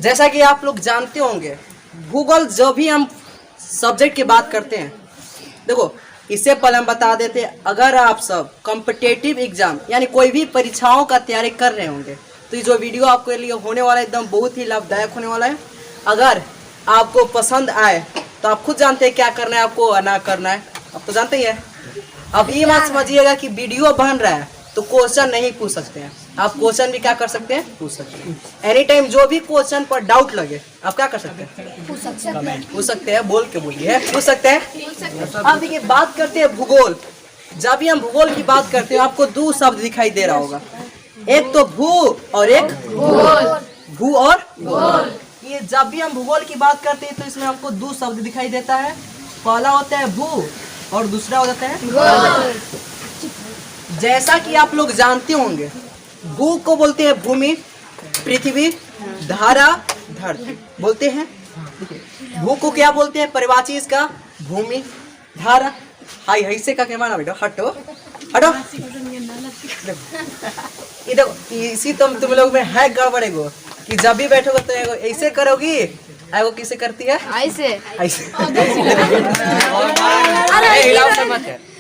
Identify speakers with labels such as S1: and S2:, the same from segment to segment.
S1: जैसा कि आप लोग जानते होंगे, भूगोल जो भी हम सब्जेक्ट की बात करते हैं, देखो इससे पहले हम बता देते हैं, अगर आप सब कॉम्पिटिटिव एग्जाम यानी कोई भी परीक्षाओं का तैयारी कर रहे होंगे तो ये जो वीडियो आपके लिए होने वाला है एकदम बहुत ही लाभदायक होने वाला है। अगर आपको पसंद आए तो आप खुद जानते हैं क्या करना है आपको ना करना है, अब तो जानते ही है। अब ये मत समझिएगा कि वीडियो बन रहा है तो क्वेश्चन नहीं पूछ सकते हैं, आप क्वेश्चन भी क्या कर सकते हैं, पूछ सकते हैं। एनी टाइम जो भी क्वेश्चन पर डाउट लगे आप क्या कर सकते हैं, पूछ सकते हैं, बोल के बोलिए, पूछ सकते हैं। अब देखिए बात करते हैं भूगोल। जब भी हम भूगोल की बात करते हैं आपको दो शब्द दिखाई दे रहा होगा, एक तो भू और एक भू और गोल। ये जब भी हम भूगोल की बात करते हैं तो इसमें हमको दो शब्द दिखाई देता है, पहला होता है भू और दूसरा हो जाता है गोल। जैसा कि आप लोग जानते होंगे, भू को बोलते हैं भूमि, पृथ्वी, धारा, धरती बोलते हैं। भू को क्या बोलते हैं, परिभाषी इसका भूमि, धारा। हाय ऐसे का क्या माना बेटा, हटो हटो। ये देखो इसी तुम लोग में है गड़बड़ एगो कि जब भी बैठोगे तो एगो ऐसे करोगी, एगो किसे करती है ऐसे ऐसे।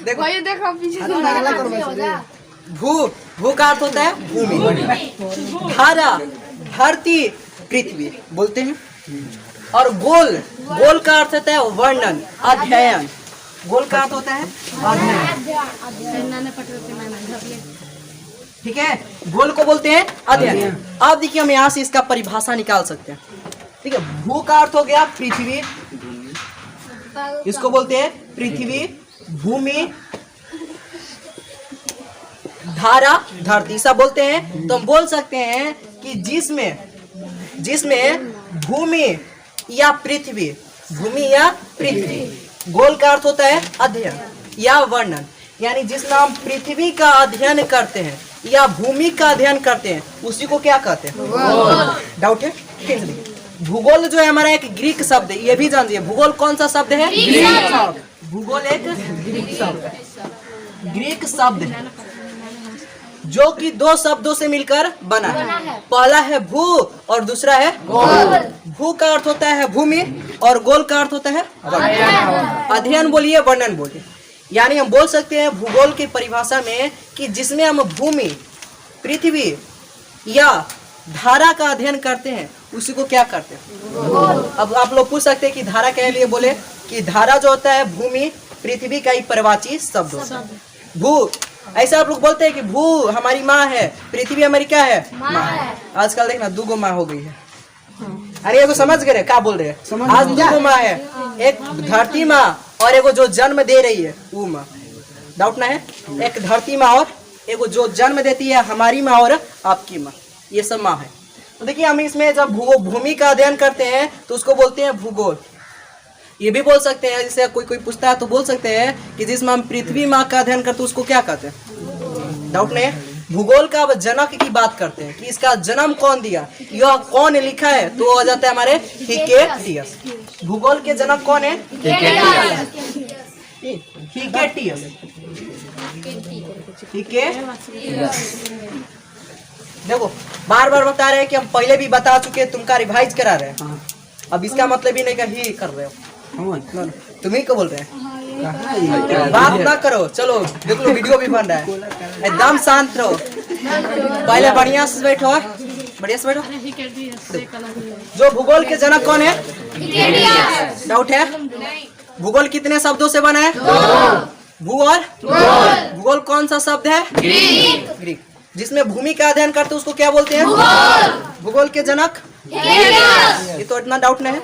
S1: देखो ये देखो पीछे। भू का अर्थ होता है भूमि, धारा धरती पृथ्वी बोलते हैं, और गोल का अर्थ होता है वर्णन अध्ययन। गोल का अर्थ होता है अध्ययन, ठीक है, गोल को बोलते हैं अध्ययन। अब देखिए हम यहाँ से इसका परिभाषा निकाल सकते हैं, ठीक है। भू का अर्थ हो गया पृथ्वी, इसको बोलते हैं पृथ्वी, भूमि, धारा, धरती सब बोलते हैं। तो हम बोल सकते हैं कि जिसमें भूमि या पृथ्वी, गोल का अर्थ होता है अध्ययन या वर्णन, यानी जिसमें हम पृथ्वी का अध्ययन करते हैं या भूमि का अध्ययन करते हैं उसी को क्या कहते हैं। डाउट है? भूगोल जो है हमारा एक ग्रीक शब्द है, ये भी जानिए। भूगोल कौन सा शब्द है? भूगोल एक ग्रीक शब्द है जो कि दो शब्दों से मिलकर बना है। पहला है भू और दूसरा है गोल। भू का अर्थ होता है भूमि और गोल का अर्थ होता है अध्ययन बोलिए, वर्णन बोलिए। यानी हम बोल सकते हैं भूगोल की परिभाषा में कि जिसमें हम भूमि, पृथ्वी या धारा का अध्ययन करते हैं उसी को क्या करते हैं। अब आप लोग पूछ सकते हैं कि धारा के लिए बोले कि धारा जो होता है भूमि पृथ्वी का ही परिवाची शब्द होता है। भू ऐसा आप लोग बोलते हैं कि भू हमारी माँ है, पृथ्वी हमारी क्या है, माँ है। आजकल देखना दूगो माँ हो गई है। अरे एगो समझ गए क्या बोल रहे हैं, आज दूगो माँ है, एक धरती माँ और एगो जो जन्म दे रही है वो माँ। डाउट ना है, एक धरती माँ और एगो जो जन्म देती है हमारी माँ और आपकी माँ, ये सब माँ है। तो देखिए हम इसमें जब भूमि का अध्ययन करते हैं तो उसको बोलते हैं भूगोल। ये भी बोल सकते हैं, जैसे कोई पूछता है तो बोल सकते हैं कि जिसमें हम पृथ्वी माँ का अध्ययन करते हैं उसको क्या कहते हैं। डाउट नहीं है। भूगोल का अब जनक की बात करते हैं कि इसका जन्म कौन दिया, यह कौन लिखा है, तो हो जाता है हमारे हिकेटियस। भूगोल के जनक कौन है? हिकेटियस। देखो बार बार बता रहे हैं कि हम पहले भी बता चुके, तुमका रिवाइज करा रहे हैं। अब इसका मतलब ही नहीं कि ही कर रहे हो, तुम ही को बोल रहे हैं। बात ना करो, चलो देख लो वीडियो भी बन रहा है, एकदम शांत रहो। पहले बढ़िया से बैठो, बढ़िया से बैठो। जो भूगोल के जनक कौन है? डाउट है? भूगोल कितने शब्दों से बना है? भू और भूगोल कौन सा शब्द है? ग्रीक। जिसमें भूमि का अध्ययन करते उसको क्या बोलते हैं? भूगोल के जनक। ये तो इतना डाउट नहीं है।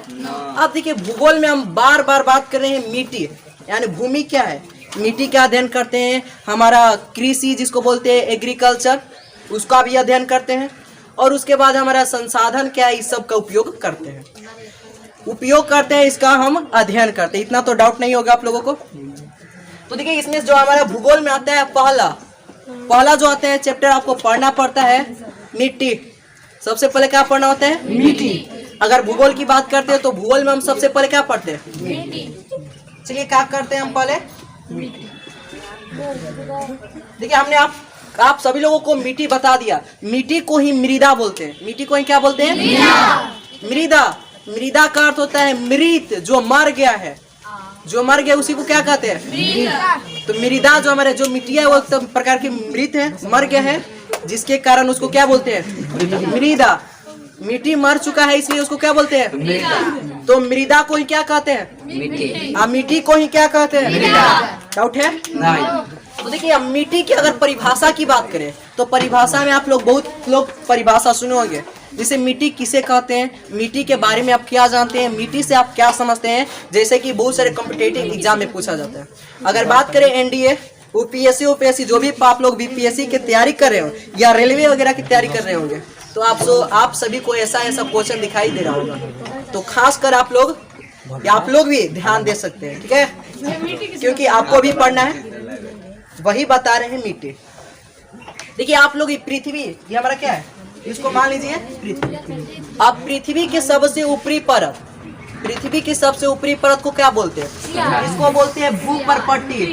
S1: अब देखिए भूगोल में हम बार बार बात कर रहे हैं मिट्टी, यानी भूमि क्या है, मिट्टी का अध्ययन करते हैं। हमारा कृषि जिसको बोलते हैं एग्रीकल्चर, उसका भी अध्ययन करते हैं। और उसके बाद हमारा संसाधन क्या है, इस सब का उपयोग करते हैं, इसका हम अध्ययन करते हैं। इतना तो डाउट नहीं होगा आप लोगों को। तो देखिए इसमें जो हमारा भूगोल में आता है पहला जो आता है चैप्टर आपको पढ़ना पड़ता है मिट्टी। सबसे पहले क्या पढ़ना होता है? मिट्टी। अगर भूगोल की बात करते हैं तो भूगोल में हम सबसे पहले क्या पढ़ते हैं? मिट्टी। चलिए क्या करते हैं हम पहले? देखिए हमने आप सभी लोगों को मिट्टी बता दिया। मिट्टी को ही मृदा बोलते हैं। मिट्टी को ही क्या बोलते हैं? मृदा, मृदा का अर्थ होता है मृत, जो मर गया है, जो मर गया उसी को क्या कहते हैं? तो मृदा जो हमारे जो मिट्टी है वो एक प्रकार की मृत है, मर गया है, जिसके कारण उसको क्या बोलते हैं? मृदा। मिट्टी मर चुका है इसलिए उसको क्या बोलते हैं? तो मृदा को ही क्या कहते हैं? मिट्टी को ही क्या कहते हैं? डाउट है? नहीं। तो देखिए मिट्टी की अगर परिभाषा की बात करें तो परिभाषा में आप लोग बहुत लोग परिभाषा सुने होंगे, जैसे मिट्टी किसे कहते हैं, मिट्टी के बारे में आप क्या जानते हैं, मिट्टी से आप क्या समझते हैं, जैसे कि बहुत सारे कॉम्पिटिटिव एग्जाम में पूछा जाता है। अगर बात करें एनडीए, यूपीएससी जो भी आप लोग बीपीएससी की तैयारी कर रहे हो या रेलवे वगैरह की तैयारी कर रहे होंगे तो आप सभी को ऐसा क्वेश्चन दिखाई दे रहा होगा। तो खास कर आप लोग भी ध्यान दे सकते हैं, ठीक है, क्योंकि आपको भी पढ़ना है, वही बता रहे हैं मिट्टी। देखिए आप लोग पृथ्वी, ये हमारा क्या है, इसको मान लीजिए पृथ्वी। अब पृथ्वी के सबसे ऊपरी परत, पृथ्वी की सबसे ऊपरी परत को क्या बोलते हैं? इसको बोलते हैं भूपर्पट्टी।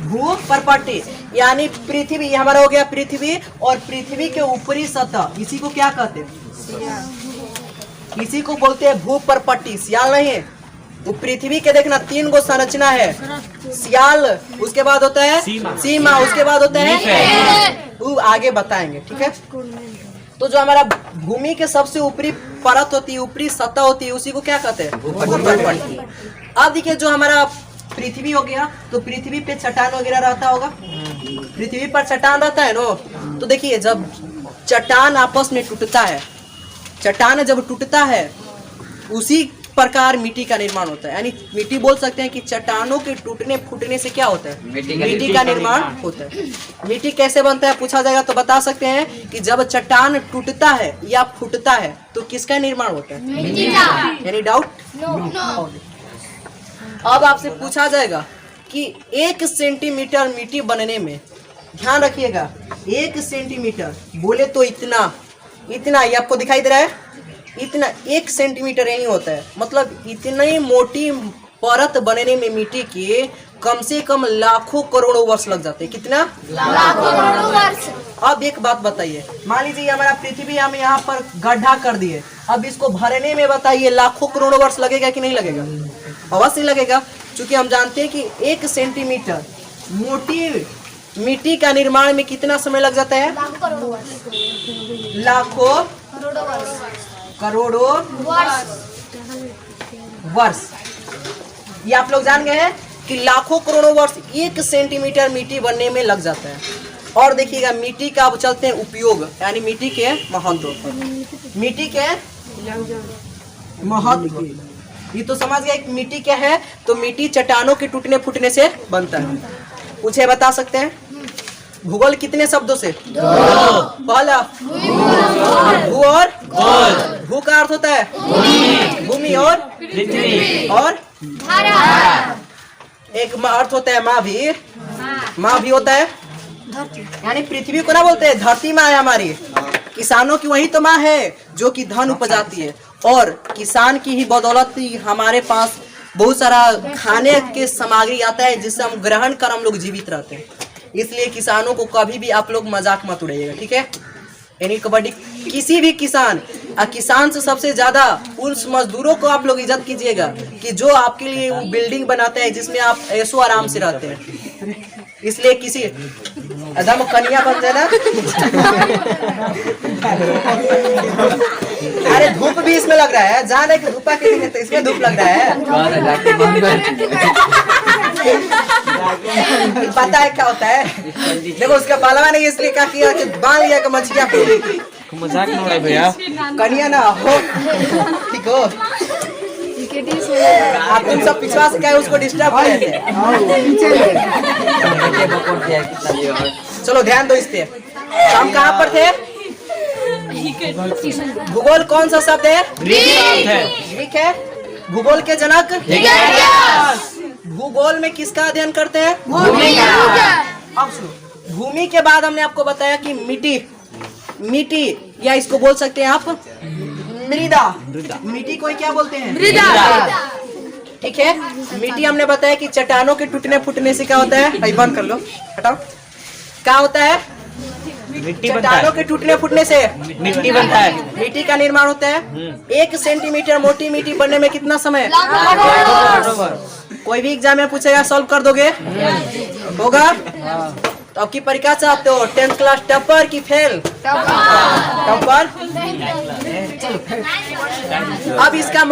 S1: भूपर्पट्टी यानी पृथ्वी, हमारा हो गया पृथ्वी, और पृथ्वी के ऊपरी सतह, इसी को क्या कहते हैं? इसी को बोलते हैं भूपर्पट्टी। सियाल नहीं है, वो पृथ्वी के देखना 3 गो संरचना है, सियाल, उसके बाद होता है सीमा, उसके बाद होता है वो आगे बताएंगे, ठीक है। तो जो हमारा भूमि के सबसे ऊपरी परत होती है, ऊपरी सतह होती है, उसी को क्या कहते हैं? भूपर्पट्टी। अब देखिए जो हमारा पृथ्वी हो गया, तो पृथ्वी पे चट्टान वगैरह रहता होगा, पृथ्वी पर चट्टान रहता है नो। तो देखिए जब चट्टान आपस में टूटता है, चट्टान जब टूटता है उसी प्रकार मिट्टी का निर्माण होता है। यानी मिट्टी बोल सकते हैं कि चट्टानों के टूटने फूटने से क्या होता है? मिट्टी का निर्माण होता है। मिट्टी कैसे बनता है पूछा जाएगा तो बता सकते हैं कि जब चट्टान टूटता है या फूटता है तो किसका निर्माण होता है? मिट्टी का। Any doubt? नो। अब आपसे पूछा जाएगा कि 1 सेंटीमीटर मिट्टी बनने में, ध्यान रखिएगा 1 सेंटीमीटर बोले तो इतना, ये आपको दिखाई दे रहा है, इतना 1 सेंटीमीटर यही होता है, मतलब इतनी मोटी परत बनने में मिट्टी के कम से कम लाखों करोड़ों वर्ष लग जाते हैं। कितना? लाखों करोड़ों वर्ष। अब एक बात बताइए, मान लीजिए हमारा पृथ्वी हम यहाँ पर गड्ढा कर दिए, अब इसको भरने में बताइए लाखों करोड़ों वर्ष लगेगा कि नहीं लगेगा? अवश्य लगेगा, क्योंकि हम जानते हैं कि 1 सेंटीमीटर मोटी मिट्टी का निर्माण में कितना समय लग जाता है? लाखों करोड़ों वर्ष। ये आप लोग जान गए हैं कि लाखों करोड़ों वर्ष 1 सेंटीमीटर मिट्टी बनने में लग जाता है। और देखिएगा मिट्टी का अब चलते हैं उपयोग, यानी मिट्टी के महत्व। मिट्टी के महत्व ये तो समझ गए कि मिट्टी क्या है, तो मिट्टी चट्टानों के टूटने फूटने से बनता है। पूछे बता सकते हैं भूगोल कितने शब्दों से? 2। पहला भू और गोल। भू का अर्थ होता है भूमि और पृथ्वी, और एक अर्थ होता है माँ भी, माँ भी होता है यानी पृथ्वी को ना बोलते हैं धरती माँ है हमारी, किसानों की वही तो माँ है जो कि धन उपजाती है, और किसान की ही बदौलत ही हमारे पास बहुत सारा खाने के सामग्री आता है जिससे हम ग्रहण कर हम लोग जीवित रहते हैं। इसलिए किसानों को कभी भी आप लोग मजाक मत उड़ाइएगा, ठीक है। यानी कबड्डी किसी भी किसान से सबसे ज्यादा उन मजदूरों को आप लोग इज्जत कीजिएगा कि जो आपके लिए वो बिल्डिंग बनाते हैं जिसमें आप ऐशो आराम से रहते हैं। इसलिए किसी एकदम कन्या बन जाए ना अरे धूप भी इसमें लग रहा है, जाने की धूपा के लिए तो इसमें धूप लग रहा है। पता है क्या होता है, देखो उसका बालवा नहीं इसलिए क्या किया कि बांध लिया कि मछलियां को मजाक ना उड़ाए भैया, कन्या ना हो, ठीक हो। आप तुम सब पिछवा से क्या है उसको डिस्टर्ब कर रहे थे। चलो ध्यान दो इस पे, हम कहाँ पर थे? भूगोल कौन सा शब्द है? ग्रीक है। भूगोल के जनक भूगोल में किसका अध्ययन करते हैं? भूमि का। अब सुनो, भूमि के बाद हमने आपको बताया कि मिट्टी या इसको बोल सकते हैं आप मृदा। मिट्टी को क्या बोलते हैं? मृदा। ठीक है, मिट्टी हमने बताया कि चट्टानों के टूटने फूटने से क्या होता है? भाई बंद कर लो, हटाओ। क्या होता है? चट्टानों के टूटने फूटने से
S2: मिट्टी बनता है।
S1: मिट्टी का निर्माण होता है। 1 सेंटीमीटर मोटी मिट्टी बनने में कितना समय? कोई भी एग्जाम में पूछेगा, सॉल्व कर दोगे? होगा? तो अब की परीक्षा चाहते हो, 10th क्लास टॉपर की फेल? टॉपर। अब इसका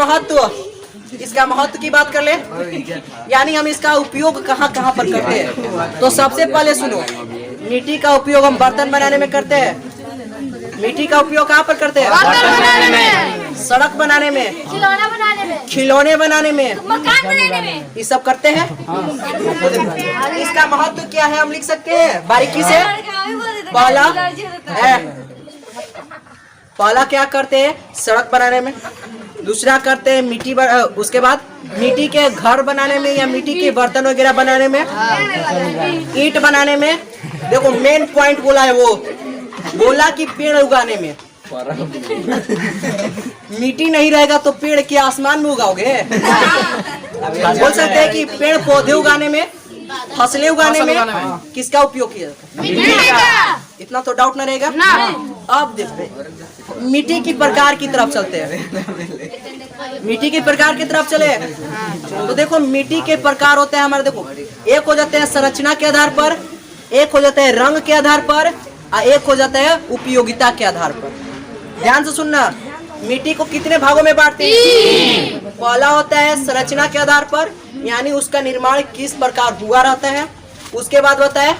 S1: महत्व की बात कर ले, यानी हम इसका उपयोग कहाँ कहाँ पर करते हैं। तो सबसे पहले सुनो, मिट्टी का उपयोग हम बर्तन बनाने में करते हैं। मिट्टी का उपयोग कहाँ पर करते हैं?
S3: बर्तन बनाने में,
S1: सड़क बनाने में,
S3: खिलौना बनाने में,
S1: खिलौने बनाने में,
S3: मकान बनाने में,
S1: ये सब करते हैं। इसका महत्व क्या है हम लिख सकते हैं बारीकी से। पहला क्या करते हैं? सड़क बनाने में। दूसरा करते हैं मिट्टी उसके बाद मिट्टी के घर बनाने में या मिट्टी के बर्तन वगैरह बनाने में, ईंट बनाने में। देखो मेन पॉइंट बोला है, वो बोला कि पेड़ उगाने में। मिट्टी नहीं रहेगा तो पेड़ क्या आसमान में उगाओगे? बोल सकते हैं कि पेड़ पौधे उगाने में, फसलें उगाने में किसका उपयोग किया जाता है? इतना तो डाउट न रहेगा। अब देखो मिट्टी की प्रकार की तरफ चलते हैं। मिट्टी के प्रकार की तरफ चले तो देखो मिट्टी के प्रकार होते हैं हमारे। देखो एक हो जाते हैं संरचना के आधार पर, एक हो जाता है रंग के आधार पर, और एक हो जाता है उपयोगिता के आधार पर। ध्यान से सुनना, मिट्टी को कितने भागों में बांटते हैं? पहला होता है संरचना के आधार पर, यानी उसका निर्माण किस प्रकार हुआ रहता है। उसके बाद होता है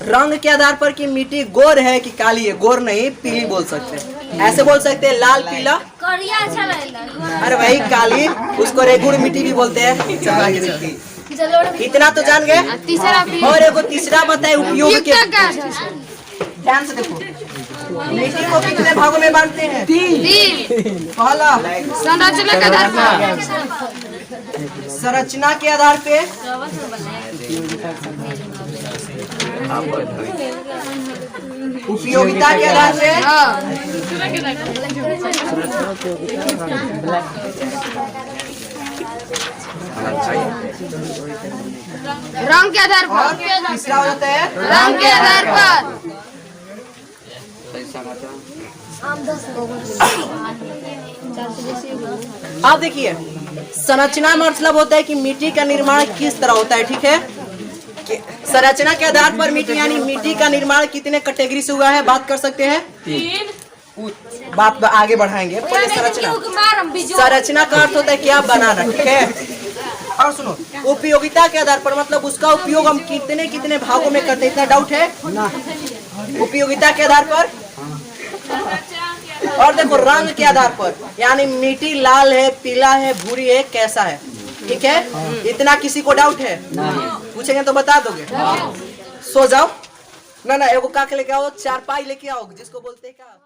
S1: रंग के आधार पर कि मिट्टी गोर है कि काली है। गोर नहीं, पीली बोल सकते हैं, ऐसे बोल सकते हैं लाल पीला।
S3: करिया अच्छा लगेगा।
S1: अरे भाई काली, उसको रेगुड़ मिट्टी भी बोलते हैं। इतना तो जान गए।
S3: तीसरा
S1: और एक तीसरा बताए उपयोग के। ध्यान से देखो, मिट्टी को कितने भागों में बांटते हैं? 3। पहला
S3: संरचना के आधार पर,
S1: संरचना के आधार पे, उपयोगिता के आधार पे,
S3: रंग के आधार
S1: और
S3: पर,
S1: तीसरा हो जाता है
S3: रंग के आधार पर।
S1: आप देखिए, संरचना मतलब होता है कि मिट्टी का निर्माण किस तरह होता है। ठीक है, संरचना के आधार पर मिट्टी, यानी मिट्टी का निर्माण कितने कैटेगरी से हुआ है बात कर सकते हैं। 3 बात आगे बढ़ाएंगे। पहले संरचना का अर्थ होता है क्या बनाना। ठीक है, और सुनो उपयोगिता के आधार पर मतलब उसका उपयोग हम कितने कितने भागों में करते हैं। इतना डाउट है ना? उपयोगिता के आधार पर, और देखो रंग के आधार पर, यानी मिट्टी लाल है, पीला है, भूरी है, कैसा है। ठीक है, इतना किसी को डाउट है? पूछेंगे तो बता दोगे। सो जाओ ना, एगो काक लेके आओ, 4 पाई लेके आओ, जिसको बोलते हैं क्या।